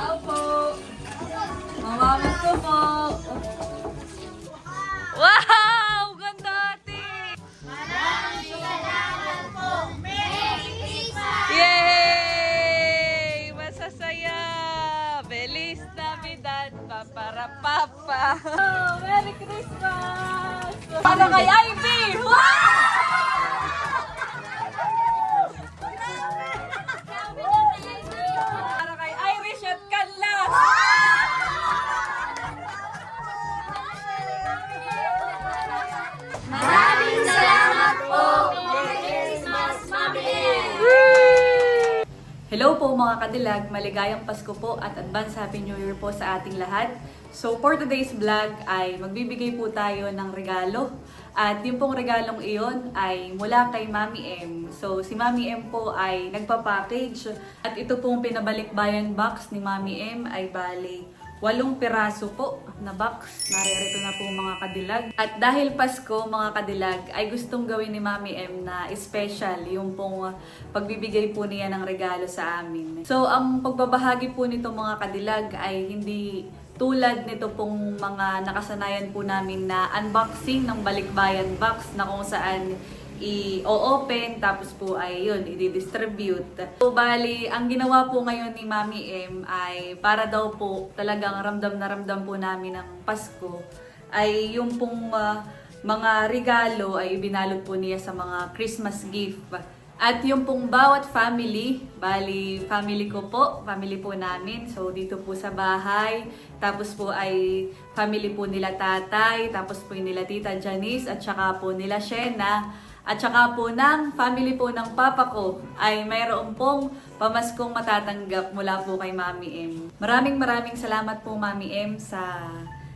Opo. Mamamas ko po. Wow! Ganda ate! Maraming salamat po. Merry Christmas! Yay! Masasaya! Feliz Navidad! Paparapapa! Oh, Merry Christmas! Para kay Ivy! Para kay Irish at Canlas! Maraming salamat po. Merry Christmas, Mami! Hello po mga kadilag, maligayang Pasko po at advance Happy New Year po sa ating lahat. So for today's vlog ay magbibigay po tayo ng regalo. At yung pong regalong iyon ay mula kay Mami M. So si Mami M po ay nagpa-package. At ito pong pinabalikbayan box ni Mami M ay bali 8 piraso po na box. Naririto na po mga kadilag. At dahil Pasko mga kadilag ay gustong gawin ni Mami M na special yung pong pagbibigay po niya ng regalo sa amin. So ang pagbabahagi po nito mga kadilag ay hindi tulad nito pong mga nakasanayan po namin na unboxing ng balikbayan box na kung saan i-open tapos po ay yun, i-distribute. So bali, ang ginawa po ngayon ni Mami M ay para daw po talagang ramdam na ramdam po namin ng Pasko ay yung pong mga regalo ay ibinalot po niya sa mga Christmas gift. At yung pong bawat family, bali family ko po, family po namin. So dito po sa bahay, tapos po ay family po nila tatay, tapos po nila tita Janice, at saka po nila Shena, at saka po ng family po ng papa ko ay mayroon pong pamaskong matatanggap mula po kay Mami M. Maraming salamat po Mami M sa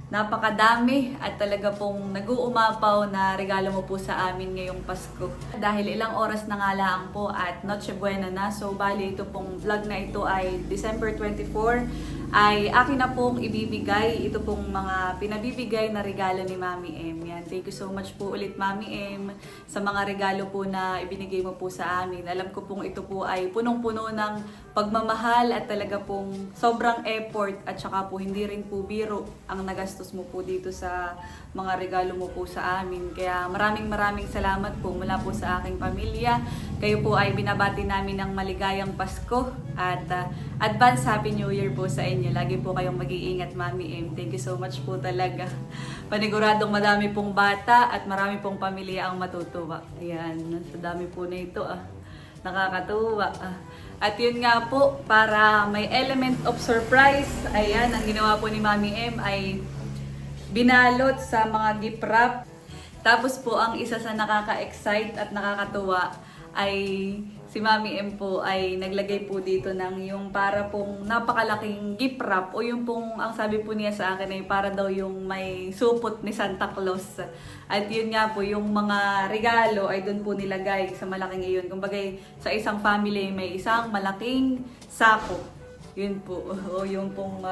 napakadami at talaga pong nag-uumapaw na regalo mo po sa amin ngayong Pasko. Dahil ilang oras na nga lang po at Noche Buena na. So bali ito pong vlog na ito ay December 24 ay akin na pong ibibigay. Ito pong mga pinabibigay na regalo ni Mami M. Yan. Thank you so much po ulit Mami M sa mga regalo po na ibinigay mo po sa amin. Alam ko pong ito po ay punong-puno ng pagmamahal at talaga pong sobrang effort at saka po hindi rin po biro ang nagastos mo po dito sa mga regalo mo po sa amin. Kaya maraming salamat po mula po sa aking pamilya. Kayo po ay binabati namin ng maligayang Pasko at advance Happy New Year po sa inyo. Lagi po kayong mag-iingat Mami M. Thank you so much po talaga. Paniguradong madami pong bata at marami pong pamilya ang matutuwa. Ayan, sa dami po na ito nakakatuwa. At yun nga po, para may element of surprise, ayan, ang ginawa po ni Mami M ay binalot sa mga gift wrap. Tapos po, ang isa sa nakaka-excite at nakakatuwa ay si Mami M po ay naglagay po dito ng yung para pong napakalaking gift wrap o yung pong, ang sabi po niya sa akin ay para daw yung may supot ni Santa Claus. At yun nga po, yung mga regalo ay doon po nilagay sa malaking iyon. Kumbaga sa isang family may isang malaking sako. Yun po, o yung pong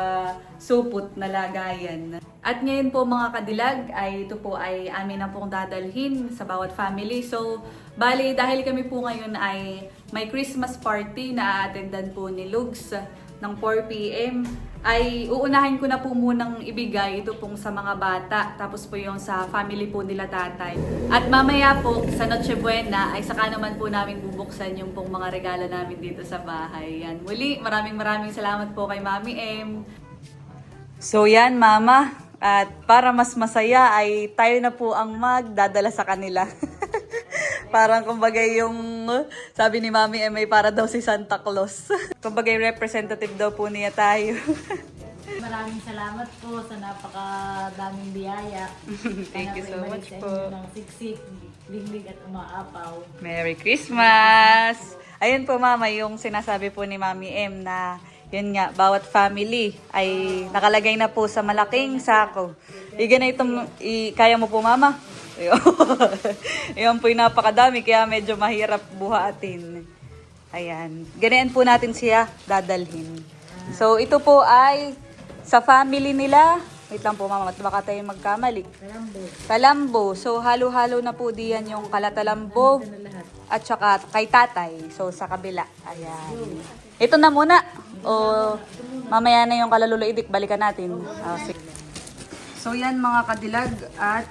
supot na lagayan. At ngayon po mga kadilag, ay ito po ay amin na pong dadalhin sa bawat family. So, bali dahil kami po ngayon ay may Christmas party na a-attendan po ni Lugs ng 4 PM, ay uunahin ko na po munang ibigay ito pong sa mga bata, tapos po yung sa family po nila tatay. At mamaya po sa Noche Buena ay saka naman po namin bubuksan yung pong mga regalo namin dito sa bahay. Yan. Muli, maraming salamat po kay Mami M. So yan Mama, at para mas masaya ay tayo na po ang magdadala sa kanila. Parang kumbaga yung sabi ni Mami M ay para daw si Santa Claus. Kumbaga representative daw po niya tayo. Maraming salamat po sa napakadaming biyaya. Thank you so much po. Ng siksik, liglig at umaapaw. Merry Christmas! Ayun po Mama, yung sinasabi po ni Mami M na yun nga, bawat family ay nakalagay na po sa malaking sako. Kaya mo po Mama? Ayan po yung napakadami, kaya medyo mahirap buhatin. Ayan. Ganyan po natin siya dadalhin. So, ito po ay sa family nila. Wait lang po Mama, baka tayo magkamali. Kalambo. So, halo-halo na po diyan yung kalatalambo at saka kay tatay. So, sa kabila. Ayan. Ito na muna. O, Mamaya na yung kalaluluidik, balikan natin. Sige. So yan mga kadilag, at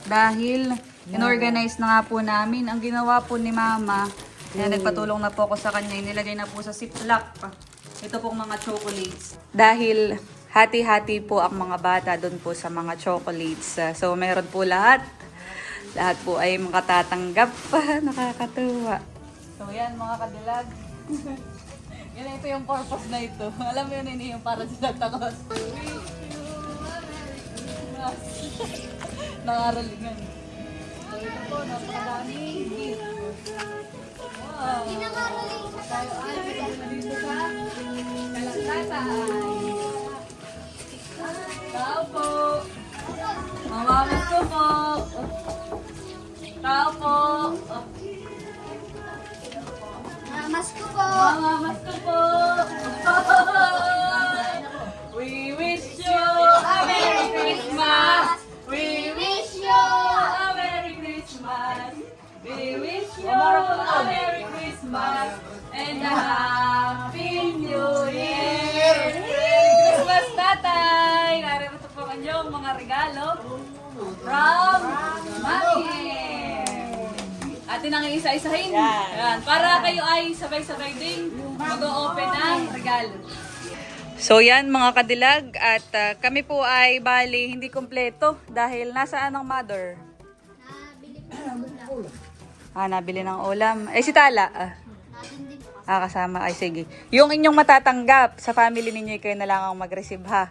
dahil inorganize na nga po namin, ang ginawa po ni Mama, nagpatulong na po ako sa kanya, inilagay na po sa ziplock. Ito pong mga chocolates. Dahil hati-hati po ang mga bata doon po sa mga chocolates. So meron po lahat. Lahat po ay makatatanggap. Nakakatuwa. So yan mga kadilag. Yan, ito yung purpose na ito. Alam mo yun, hindi yung para sa takos. Nakaralingan. So ito po, napakadaming gift. Wow. Tayo ay pwede na dito sa Kalantatay. Tao po. Mamamas ko po. Tao po. Mamas ko po. Mamamas ko po. We wish you a Merry Christmas. We wish you a Merry Christmas. We wish you a Merry Christmas and a Happy New Year. Merry Christmas, Tatay! Narito po kanyang mga regalo from Mami. Atin ang isa-isahin. Yan. Para kayo ay sabay-sabay din mag-o-open ng regalo. So yan mga kadilag, at kami po ay bali hindi kompleto dahil nasaan ang mother? Nabili po ng ulam. Nabili ng ulam. Si Tala. Natin din po. Kasama. Ay sige. Yung inyong matatanggap sa family ninyo, kayo na lang ang mag-receive ha.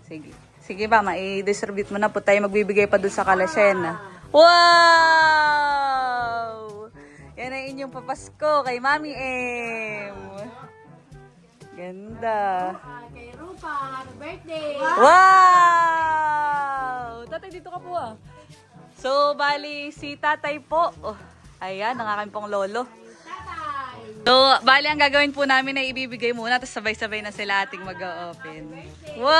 Sige. Sige ba, i-distribute mo na po tayo. Magbibigay pa dun sa Kalasyen. Wow! Yan ang inyong papasko kay Mami M. Ganda. Kay Rupa, happy birthday! Wow! Tatay, dito ka po So, bali, si tatay po. Ayan, ang aking pong lolo. So, bali, ang gagawin po namin ay ibibigay muna, tapos sabay-sabay na sila ating mag-open. Wow!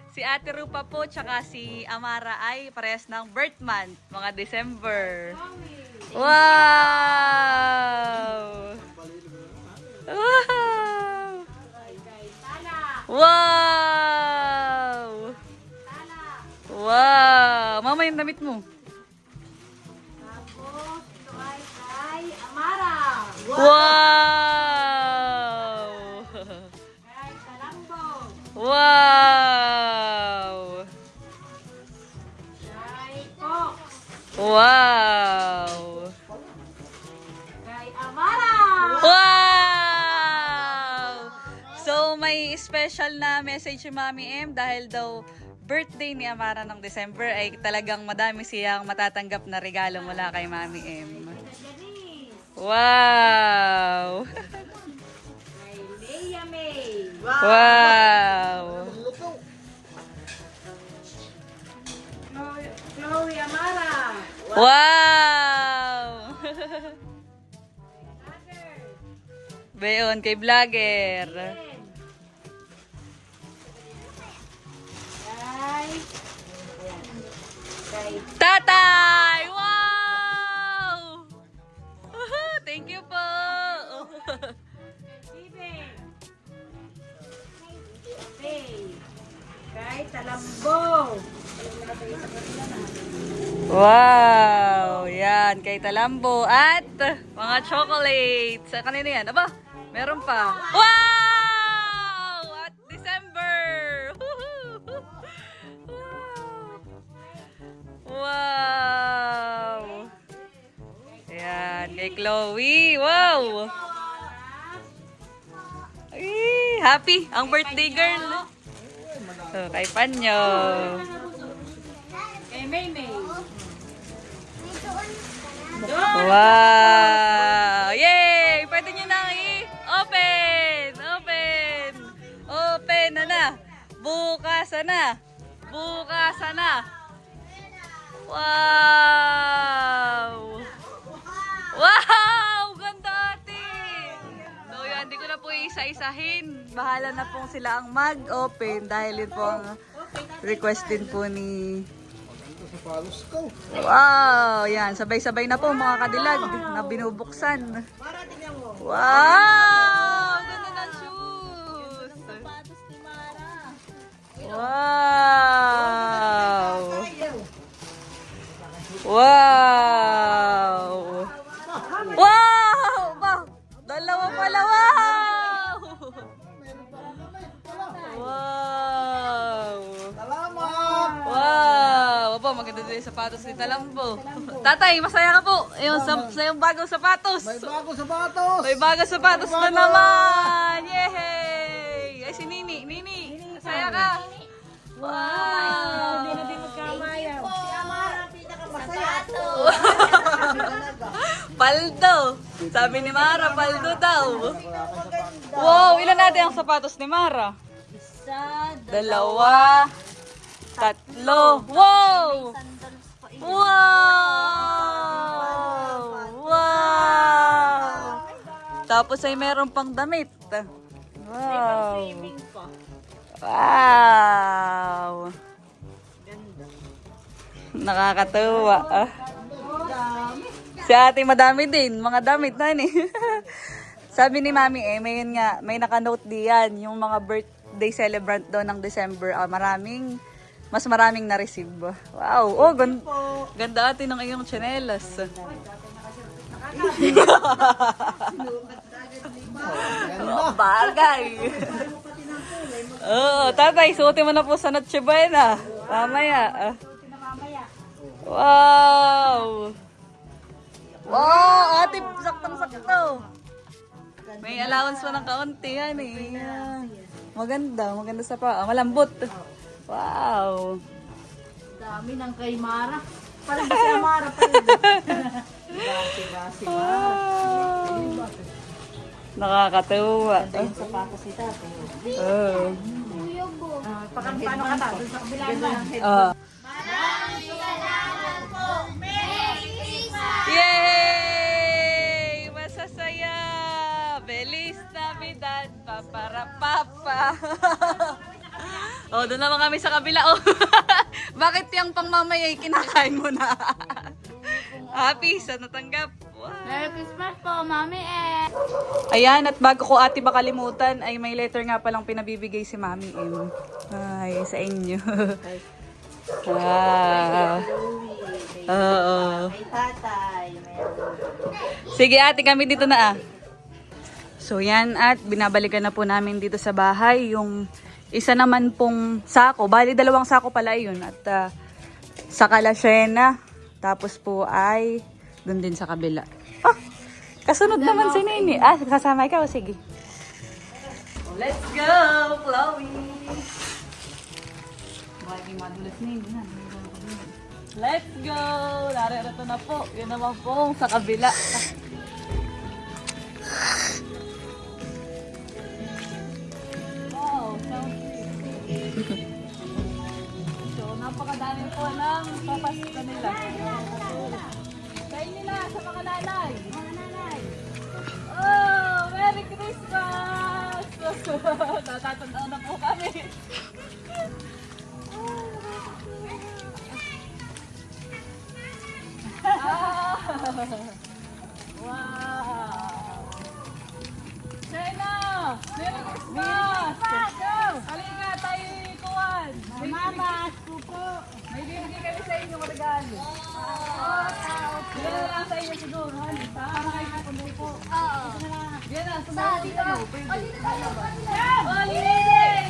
Si Ate Rupa po, tsaka si Amara ay parehas ng birth month, mga December. Wow! Wow! Wow! Wow! Mama, yung damit mo. Tapos, ito ay kay Amara. Wow! Kay Talambo. Wow! Kay Cox. Wow! Kay Amara. Wow! So, may special na message si Mami M dahil daw birthday ni Amara ng December ay talagang madami siyang matatanggap na regalo mula kay Mami M. Wow! Kay Leia May. Wow! Chloe Amara. Wow! Beyon, kay vlogger. Kay Tatay! Wow! Thank you po! Steven. Kay Talambo. Wow! Yan, kay Talambo. At mga chocolates. Kanina yan? Aba, meron pa. Wow! At December! Wow! Yan, kay Chloe. Wow! Ay, happy ang birthday girl. So, kay Panyo. Kay Maymay. Wow! Yay! Pwede nyo nang i-open! Open! Open na na! Bukas na! Bukas na! Wow! Wow! Ganda atin! So yan, hindi ko na po isa-isahin. Bahala na pong sila ang mag-open dahil yun po ang request din po ni... Wow! Yan, sabay-sabay na po mga kadilag na binubuksan. Wow! Ganda ng pala, wow! Wow! Salamat! Wow! Aba, maganda din yung sapatos ni Talambo. Tatay, masaya ka po. Yung sa yung bagong sapatos. May bago sapatos! May bagong sapatos na naman! Yay! Ay, si Nini. Nini, masaya ka? Wow! Hindi na din magkamaya. Si Amara, pinakamasaya. Paldo! Sabi ni Mara, paldo daw. Wow! Ilan natin ang sapatos ni Mara? Isa, Dalawa. Tatlo. Wow! Wow! Wow! Tapos ay meron pang damit. Wow! swimming pa. Wow! Nakakatuwa. Si ate madami din, mga damit na ni. Sabi ni Mami mayon nga, may naka-note diyan, yung mga birthday celebrant daw ng December, mas maraming na-receive. Wow, oh, ganda ate ng iyong tsinelas. Oh, bagay. Oo, tatay, suotin mo na po sa Noche Buena. Mamaya. Wow! Wow! Ate, saktong-sakto. May allowance pa ng kaunti yan eh. Maganda sa pa. Malambot. Wow! Dami ng kay Mara. Parang ba si Amara pa rin? Wow! Nakakatuwa. Yung sapatos si tatay. Oh. Paano ka ta? Doon sa kabila na. Yay! Masasaya! Feliz Navidad! Paparapapa! Oh, doon naman kami sa kabila. Oh. Bakit yung pangmamayay kinakain mo na? Happy sa natanggap. Wow. Merry Christmas po, Mami eh. Ayan, at bago ko ate makalimutan, ay may letter nga palang pinabibigay si Mami M. Ay, sa inyo. Wow. Oo. May tatay. Sige ate, kami dito na ah. So yan at binabalikan na po namin dito sa bahay yung isa naman pong sako. Bali, 2 sako pala yun. At sa Kalasyena. Tapos po ay doon din sa kabila. Oh, kasunod naman si Nini. Ah, kasama ikaw? Sige. Let's go, Chloe! Bakit madulas Nini na? Let's go! Narito na po. Yun naman po sa kabila. Wow, sounds sweet. So, napakadami po ng papasko nila. Sa inyo na, sa mga nanay. Oh, Merry Christmas! Natatandaan na po kami. Wow! China! Merry Christmas! Halika tayo ikuan! Mama, po. May bibigay kami sa inyo regalo. Bigyan na lang sa inyo siguro. Para kayo napunod po. Oo. Yan na, sumunod dito. Pwede. Oh, Linek!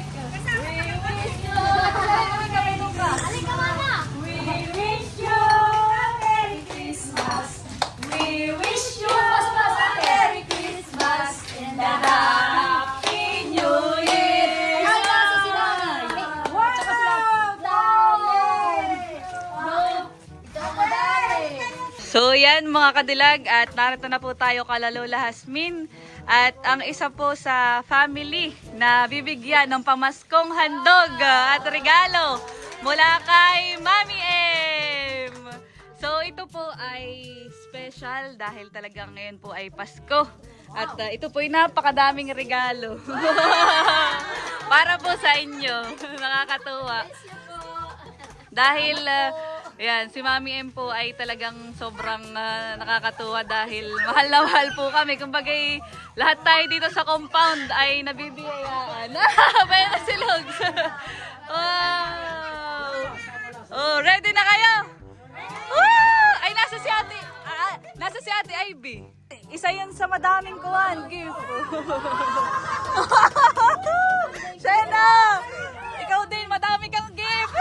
We wish you! Halika, Mama! We wish you a Merry Christmas! We wish you a Merry Christmas and a Happy New Year! So yan mga kadilag at narito na po tayo kala Lola Hasmin at ang isa po sa family na bibigyan ng pamaskong handog at regalo mula kay Mami M. So ito po ay special dahil talagang ngayon po ay Pasko at ito po ay napakadaming regalo para po sa inyo. Nakakatuwa. Dahil yan, si Mami M po ay talagang sobrang nakakatuwa dahil mahal na mahal po kami. Kumbaga lahat tayo dito sa compound ay nabibiyayaan. Bayan na si Logs. Wow! Oh, ready na kayo? Woo! Ay, nasa si Ate Ivy. Isa yun sa madaming kuwan, gift. Shena! Ikaw din, madami kang gift!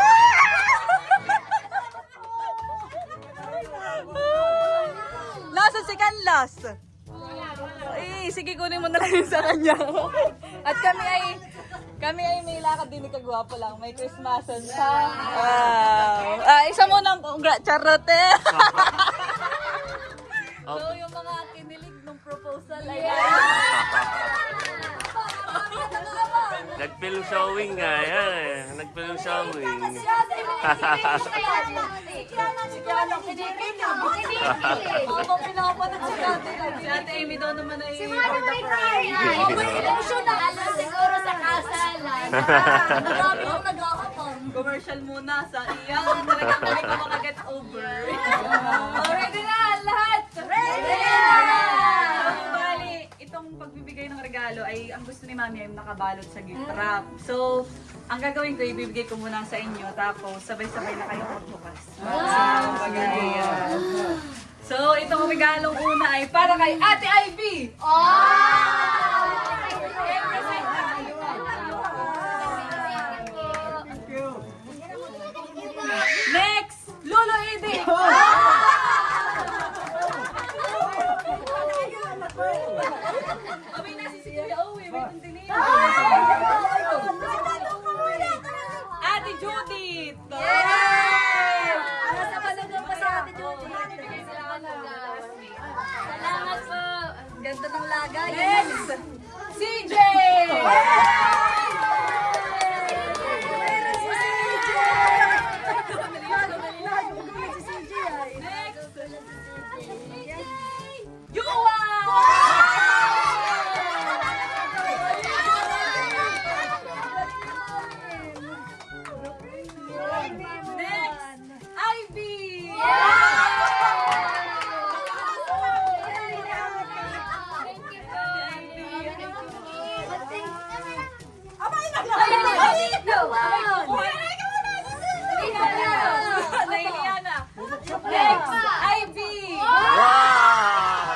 Nasa si Canlas? Eh, sige, kunin mo na lang yun sa kanya. At kami ay may lakad din ni Kagwapo lang. May Christmasan sa... isa mo ng charote. So, yung mga kinilig ng proposal ay... Nag-film showing nga yan eh. Nag-film showing. Ako pinapanood si Ate. Si Ate Amy daw naman ay... Siguro sa kasalan. Marami yung nag-aapang. Commercial muna sa iyan. Talagang hindi ko makaget over. Ready na lahat! Ready na! Bali, itong pagbibigay ng regalo ay ang gusto ni Mami ay nakabalot sa gift wrap. So, ang gagawin ko, ibibigay ko muna sa inyo. Tapos, sabay-sabay na kayo magbukas. So, itong regalong una ay para kay Ate Ivy! Next! Lolo Edith! Abay na si Kuya Owe, may continue. Ate Judith! Nasa palugan pa sa Ate Judith. Salamat po. Ganda ng lagay. Next! CJ! Next! Ivy! Nailiana! Next! Ivy! Wow!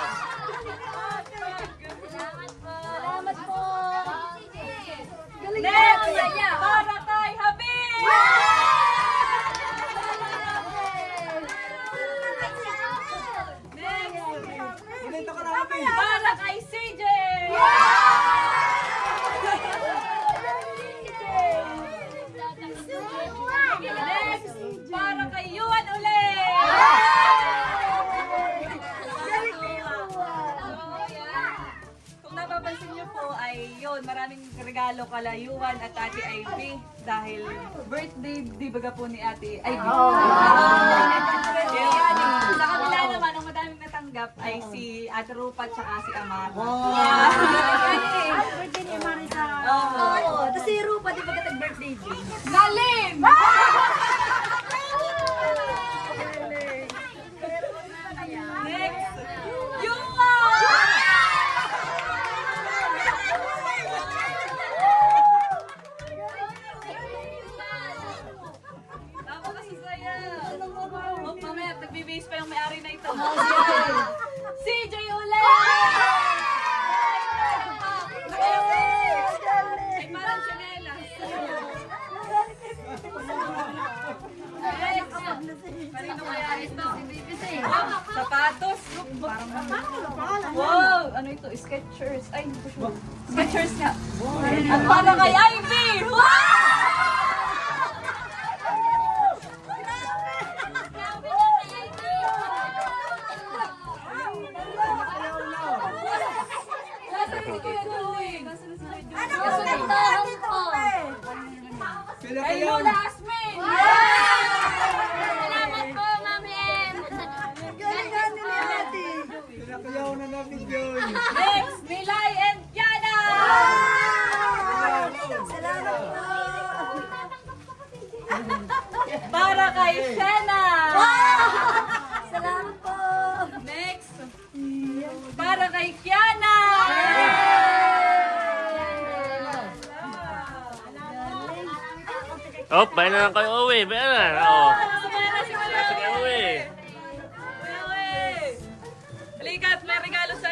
Salamat po. Next! Para kay Habib! Next! Para kay CJ! Next! Para kay Yuan ulit! Kung napapansin niyo po ay yun, maraming regalo kala Yuan at Ate Ivy dahil birthday, di baga po ni Ate Ivy. Sa kabila naman, ang madaming natanggap ay si Ate Rupa at saka si Amara. Birthday ni Marisa. Oo. Tapos si Rupa, di ba katag-birthday din? Galing! Next! Yuan! Napakasasaya! Oh, mamaya, nagbibihis pa yung may-ari na ito. CJ ulit! Ay, parang tsinelas. Next! Kanino kaya ito? Sapatos! Wow! Ano ito? Skechers. Ay, hindi ko sure. Skechers nga. At para kay Ivy! Nasaan si Kuya Joey? Nasaan si Kuya Joey? Kasundahan po. Kay Lola Asmin! Salamat po, Mami Em. Next, Milay and Yana! Para kay Shena! Salamat po. Next, para kay Kiana! Oh, bayan na lang kayo uwi. Bayan na. Oh. Sumaya na si Kuya Sige, uwi. Kuya Uwe! Halika at may regalo sa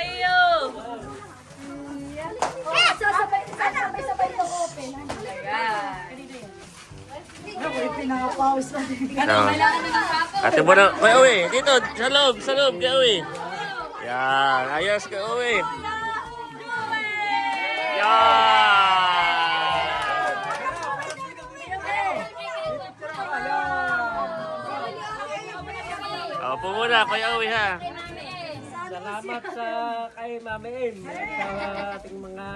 Pinaka-pause na din. Ate mo na, kaya uwi, dito, sa loob, kaya uwi. Yan, ayos ka uwi. Yan! Opo muna, kaya uwi ha. Salamat sa kay Mami Em at sa ating mga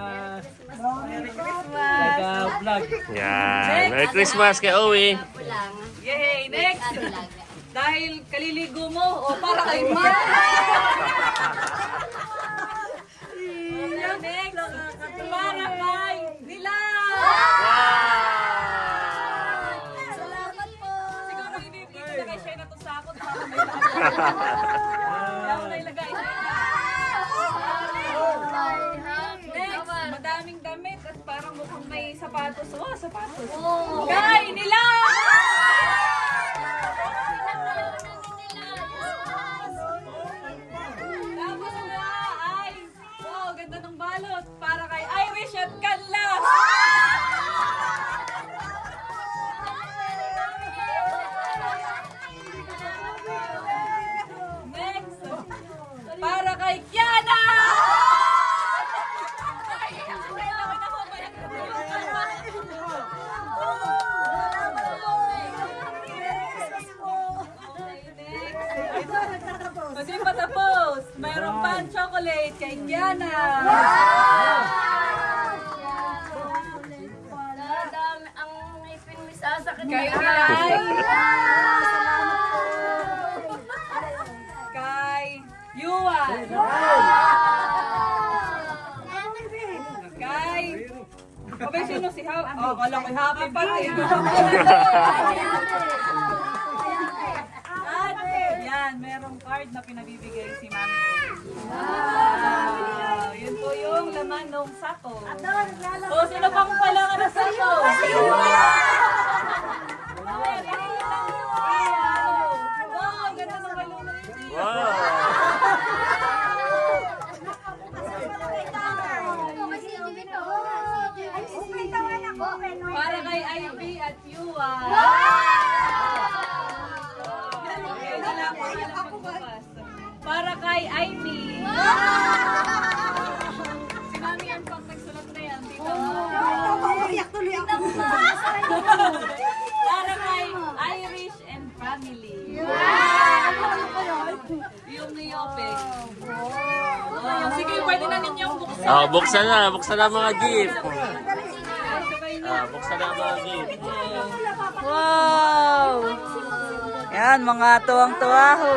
taga-vlog. Yan, Merry Christmas kaya uwi. Yay! Next! Dahil kaliligo mo, o para kay Ma! Next! Para kay Nila! Salamat po. Siguro ilagay siya na to sa akot para may Kaya ko na ilagay. Next! Madaming damit at parang mukhang may sapatos. Oh, sapatos! Kay Nila! Tapos na ay, wow, ganda ng balot. Para kay Irish at Canlas. Next, para kay Kiana. Kasi patapos, mayroon pa ang chocolate kay Kiana. Dami ang ngipin mo sasakit. Kay Milay. Kay Yuan. Kay... Abay, sino si Happy? Oh, kala ko Happy pa rin. At yan, merong card na pinabibigay si Mami. Wow! Yun po yung laman ng sako. O, sino pang kailangan ng sako? Wow, ganda ng balon ni Wow! Para kay Ivy at Yuan. Para kay Ivy. Si Mami yan pang nagsulat na yan. Tita mo. Para kay Irish and Family. Yung niyopek. Oh, sige, pwede na ninyong buksan. Oh, buksan na mga gift. Sabay na. Buksan na mga gift. Wow! Yan, mga tuwang-tuwa ho.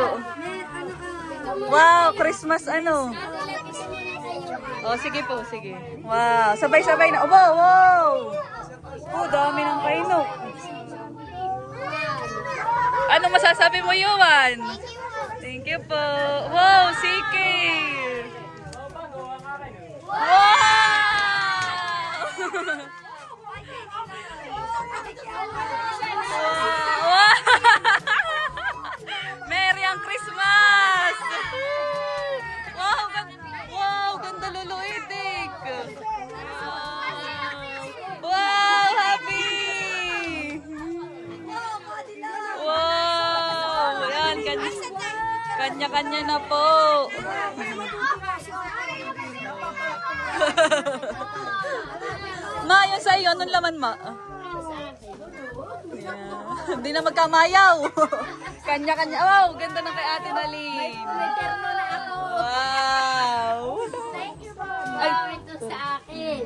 Wow, Christmas ano? Oh, sige po, sige. Wow, sabay-sabay na. Oh, wow, wow! Oh, dami ng kaino. Ano masasabi mo, Yuan? Thank you po. Wow, Siki! Wow! Wow! Merry ang Christmas! Wow, ganda luluitik! Wow, happy! Wow! Yan, kanya-kanya na po. Ma, yun sa'yo, anong laman, ma? Hindi na magkamayaw. Kanya-kanya. Wow, ganda ng kay Ate Nalin. May terno na ako. Wow. Thank you po. Ito sa akin.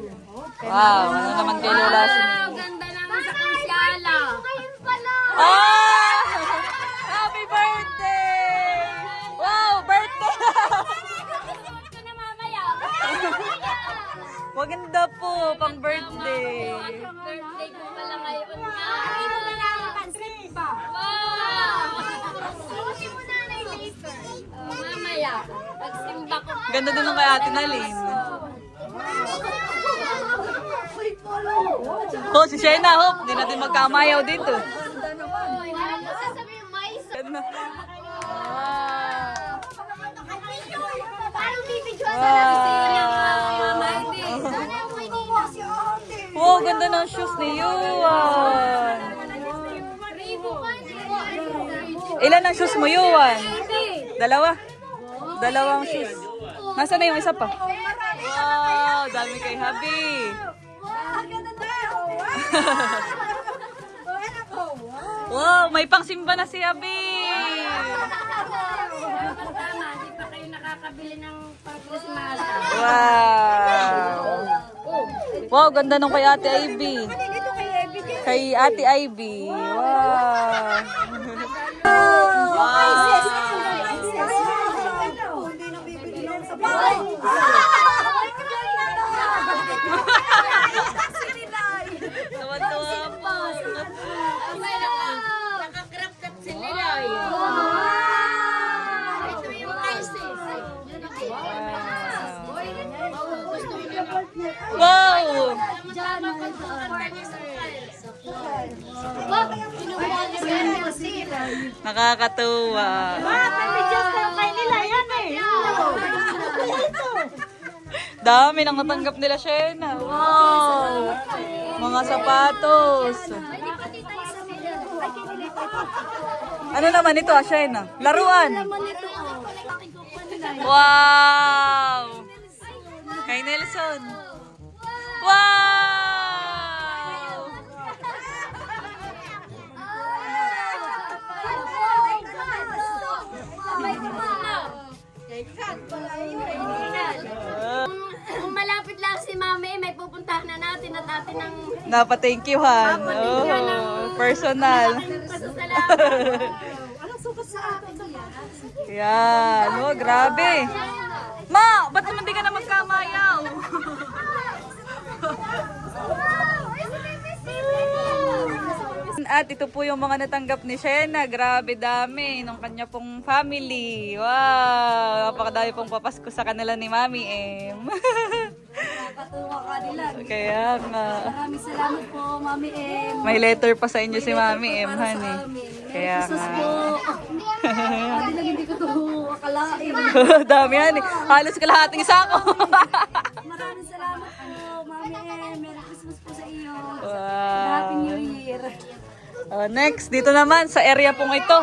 Wow, ano naman kay Lola? Wow, ganda naman sa konsyala. Ngayon pala. Ah! Happy birthday! Wow, birthday! Suot ko na mamaya. Maganda po, pang birthday. Birthday ko pala ngayon. Ito na lang ang pansin pa. Wow! Suotin mo na na yung laser. Mamaya, pagsimba ko. Ganda din ng kay Ate Nalin. Oh, si Shena, hope. Di natin magkamayaw dito. Parang masasabi yung mais. Ganda. Parang bibidyoan Wow. sa natin sa'yo ng Mama Edi. Sana yung may nina. Wow, ganda ng shoes ni Yuan. Ilan ang shoes mo, Yuan? Dalawa? Dalawang shoes. Nasaan na yung isa pa? Wow, dami kay Habi. Wow, may pangsimba na si Habi. Tama, di pa kayo nakakabili ng pang-Christmas. Wow. Wow, ganda nung kay Ate Ivy. Kay Ate Ivy. Wow. Tuwan-tuwa po. Nakakrap kat si Liloy. Ito yung ISIS. Wow! Nakakatuwa. Dami nang natanggap nila, Shena. Wow! Mga sapatos. Ano naman ito, Shena? Laruan. Wow! Kay Nelson. Wow! Kung malapit lang si Mami, may pupuntahan na natin at atin ng Napa-thank you, Han. Oh, personal. pasasalamat. Yan. Oh, grabe. Ma, ba't naman di ka na magkamayaw? At ito po yung mga natanggap ni Shena. Grabe dami nung kanya pong family. Wow! Napakadami pong papasko sa kanila ni Mami M. Nakakatuwa ka nila. Kaya nga. Maraming salamat po, Mami M. May letter pa sa inyo si Mami M, honey. Kaya Jesus nga. po. Pati lang hindi ko ito akalain. Dami yan eh. Halos kalahating sako. Maraming salamat po, Mami M. Merry Christmas po sa iyo. Wow. Happy New Year. Next, dito naman sa area pong ito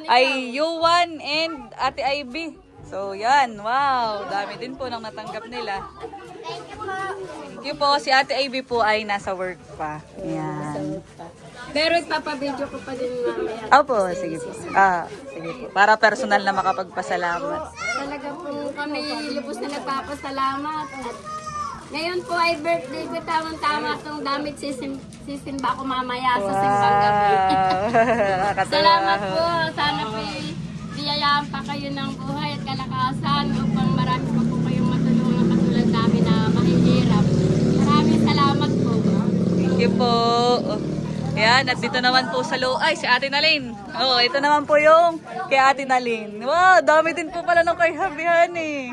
ay Yuan and Ate Ivy. So yan, wow, dami din po nang natanggap nila. Thank you po. Si Ate Ivy po ay nasa work pa. Yan. Pero ipapabidyo ko pa din mamaya. Opo, sige po. Sige po. Para personal na makapagpasalamat. Talaga po kami lubos na nagpapasalamat. At ngayon po ay birthday ko, tamang-tama itong damit sisimba ko mamaya sa simbang gabi. Nakakatawa. Salamat po. Sana po biyayaan pa kayo ng buhay at kalakasan upang marami pa po kayong matulungan katulad namin na mahihirap. Maraming salamat po. Thank you po. Yan, at dito naman po sa loob. Ay, si Ate Nalin. Oh, ito naman po yung kay Ate Nalin. Wow, dami din po pala nung kay Habihan eh.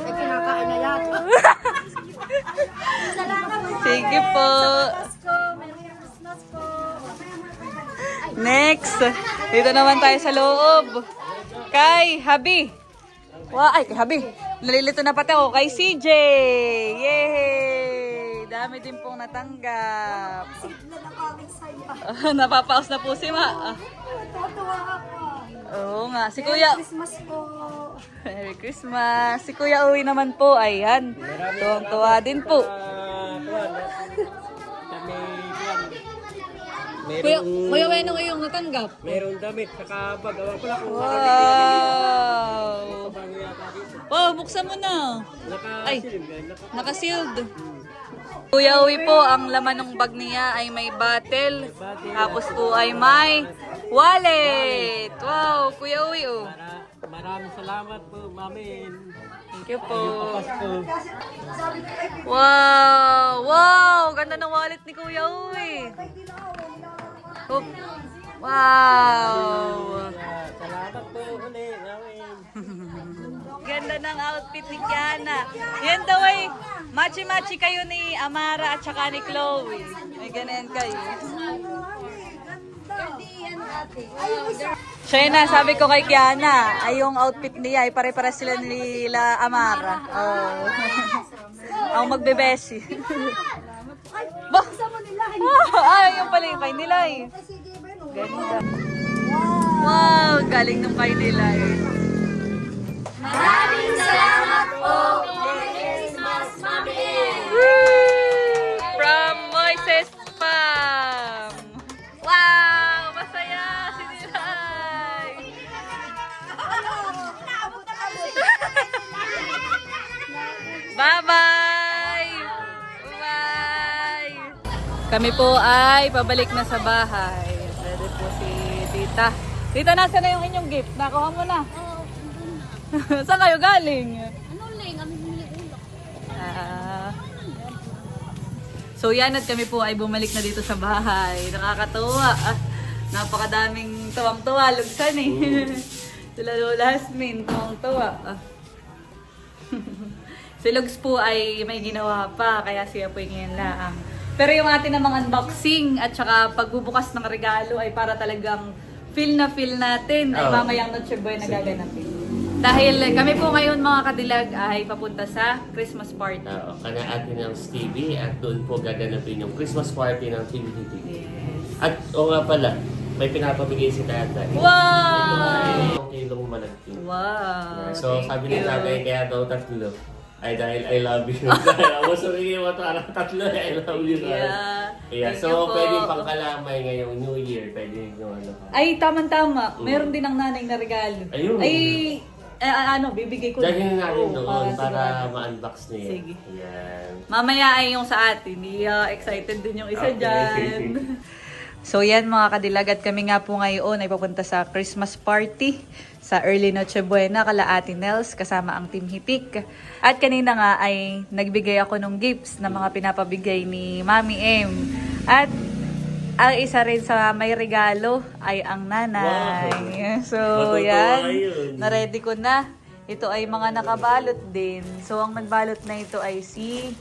Ay, kinakain na yata. Sige po. Merry Christmas po. Next, dito naman tayo sa loob. Kay Habi. Wow, ay, kay Habi. Nalilito na pati ako kay CJ. Yay! Dami din pong natanggap. Napapaos na po si Ma. Tuwa ako. Oo nga, si Kuya. Christmas po. Merry Christmas. Si Kuya Uwi naman po, ayan. Tuwang-tuwa din po. Kuya Weno ngayong natanggap. Meron damit, saka bag. Awa ko lang kung Wow! bago yata dito. Wow, buksan mo na. Ay, Naka-film, naka-sealed. Kuya Uwi po, ang laman ng bag niya ay may bottle. Tapos po ay may wallet. Wow, Kuya Uwi oh. Maraming salamat po, Mami. Thank you po. Pasko. Wow! Wow! Ganda ng wallet ni Kuya Uwi. Oh. Wow! Salamat po ulit, Mami. Ganda ng outfit ni Kiana. Yan daw ay matchy-matchy kayo ni Amara at saka ni Chloe. May ganyan kayo. Shena, sabi ko kay Kiana, ay yung outfit niya ay pare-pare sila nila Amara. Oh. Ang magbebeshi. Ay, yung pala yung kay nila eh. Ganda. Wow, galing nung kay nila eh. Maraming salamat po! Merry Christmas, Mami! From Moises Pam. Wow, masaya si Nilay. Bye-bye! Bye! Kami po ay pabalik na sa bahay. Ready po si Tita. Tita, nasa na yung inyong gift? Nakuha mo na. Saan kayo galing? So yan at kami po ay bumalik na dito sa bahay. Nakakatuwa. Napakadaming tuwang-tuwa. Lugsan eh. Sila Lola Hasmin, tuwang-tuwa. Si Lugs po ay may ginawa pa, kaya siya po ngayon lang. Pero yung atin namang unboxing at saka pagbubukas ng regalo ay para talagang feel natin ay mamayang Noche Buena gaganapin. Dahil kami po ngayon mga kadilag ay papunta sa Christmas party. Oo, kana atin ng Stevie at doon po gaganapin yung Christmas party ng Team Hitik. Yes. At o nga pala, may pinapabigay si tatay. Wow! Ito ay 1 kilong malagkit. Wow! So thank sabi you. ni tatay kaya daw 3. Ay dahil I love you. Dahil ako sabihin mo ito, 3 I love you. Yeah. Yeah, Thank you so po. pwedeng pangkalamay ngayong New Year. Pwede yung ano. Ay, tama-tama. Meron din ang nanay na regalo. Ayun. Ay, bibigay ko Dahil natin Oo, doon para sigurado. ma-unbox niya. Sige. Yan. Mamaya ay yung sa atin. Excited din yung isa Okay. dyan. So yan mga kadilag at kami nga po ngayon ay papunta sa Christmas party sa early Noche Buena kala Ate Nels kasama ang Team Hitik. At kanina nga ay nagbigay ako ng gifts na mga pinapabigay ni Mami M. At ang isa rin sa may regalo ay ang nanay. So Matutuwa yan, yun. na-ready ko na. Ito ay mga nakabalot din. So ang nagbalot na ito ay si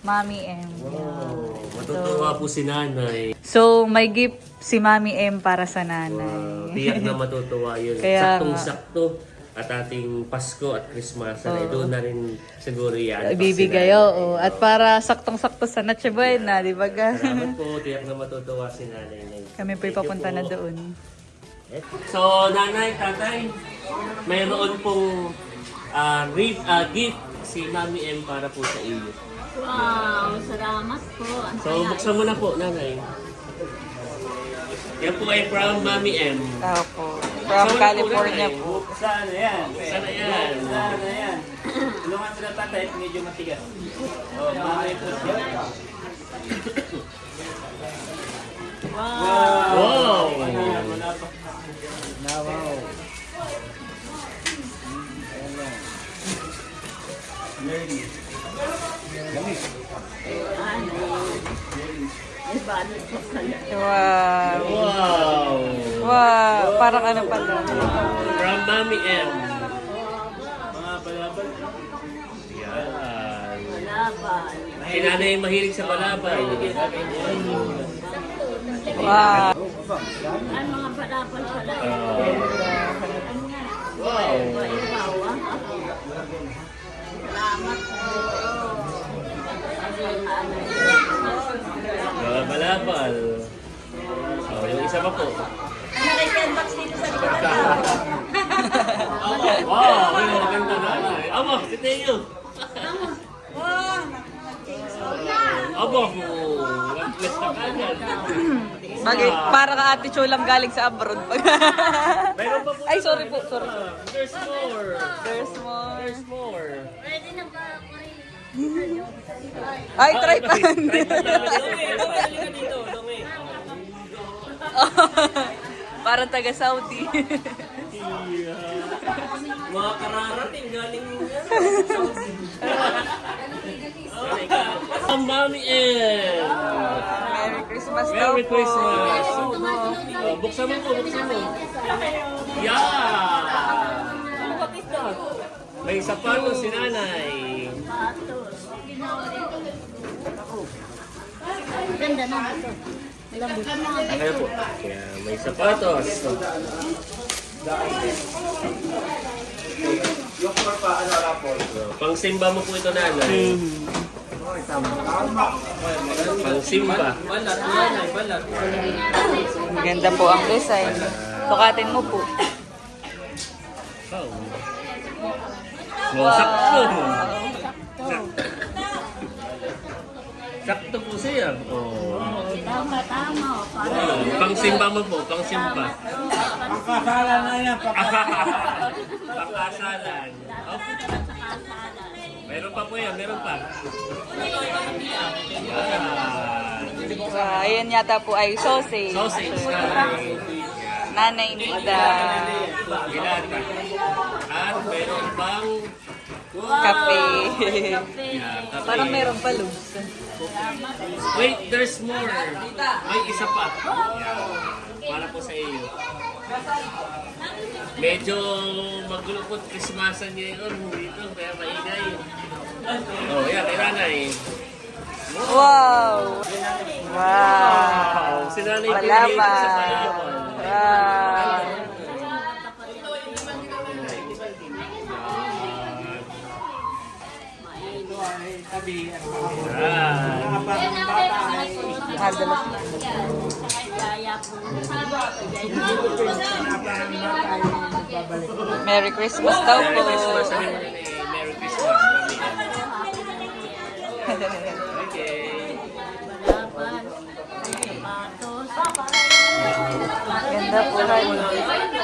Mami M. Wow. Matutuwa po si nanay. So, may gift si Mami M para sa Wow. nanay. Tiyak na matutuwa yun. Kaya Saktong-sakto. At ating Pasko at Christmas. Ay doon na rin siguro yan. Ibibigay, oo. At para saktong-sakto sa Noche Buena, di ba ga? Salamat po. Tiyak na matutuwa si nanay. Kami po'y Thank you papunta po. na doon. So, nanay, tatay, mayroon pong gift si Mami M para po sa iyo. Wow, salamat po. Ang So, buksan mo na po, nanay. Yan po ay from Mami M. Opo. Buksan From mo na California nanay. po. Saan na yan? Sana yan. Saan na yan? Tulungan sila tatay, medyo matigas. Oh, mamay po siya. Wow! Wala pa. Wow. Wow. Wow! Wow. Parang ano pala. From Mami M. Mga balabal. Yan. Si nanay ay mahilig sa balabal. Wow. Ay, mga palapal pala. Wow! Salamat po. Mga balabal. Oh, yung isa pa po. Wow! Ay, maganda na. Amo, si Teo. Abo, nag-bless na kagad. Para ka Ate Chulang galing sa abroad. Mayroon pa po. Ay, sorry po. Sorry. There's more. There's more. There's more. Pwede na ba? Ay, try pa. Parang taga Saudi. Mga kararating galing Ang Mami M. Merry Christmas daw Merry po. Christmas. Oh, buksan mo po, buksan mo. Yeah! May sapatos si nanay. Ganda na ito. Kaya po. Kaya may sapatos. Pang simba mo po ito nanay. Pang simba. Balat, nanay, balat. Ganda po ang design. Sukatin mo po. Oh. Oh, sakto. Sakto po siya. Oh. Tama. Pangsimba mo po, pangsimba. Pagkasalan na yan. Pakasalan. Oh. Meron pa po yan, meron pa. Ayan yata po ay sausage. Sausage. Nanay Nida. Gilata. At meron pang Kape. yeah, kape. Parang meron pa loose. Wait, there's more. Ay, isa pa. Yeah. Para po sa iyo. Medyo magulo po Christmasan ngayon dito, kaya maingay. Oh, yeah, kay nanay. Wow! Wow! Si nanay Palaman. pinahito sa palaman. Wow! Madalas na. Merry Christmas daw po. Merry Christmas. Merry Christmas. Okay. Ganda po kayo.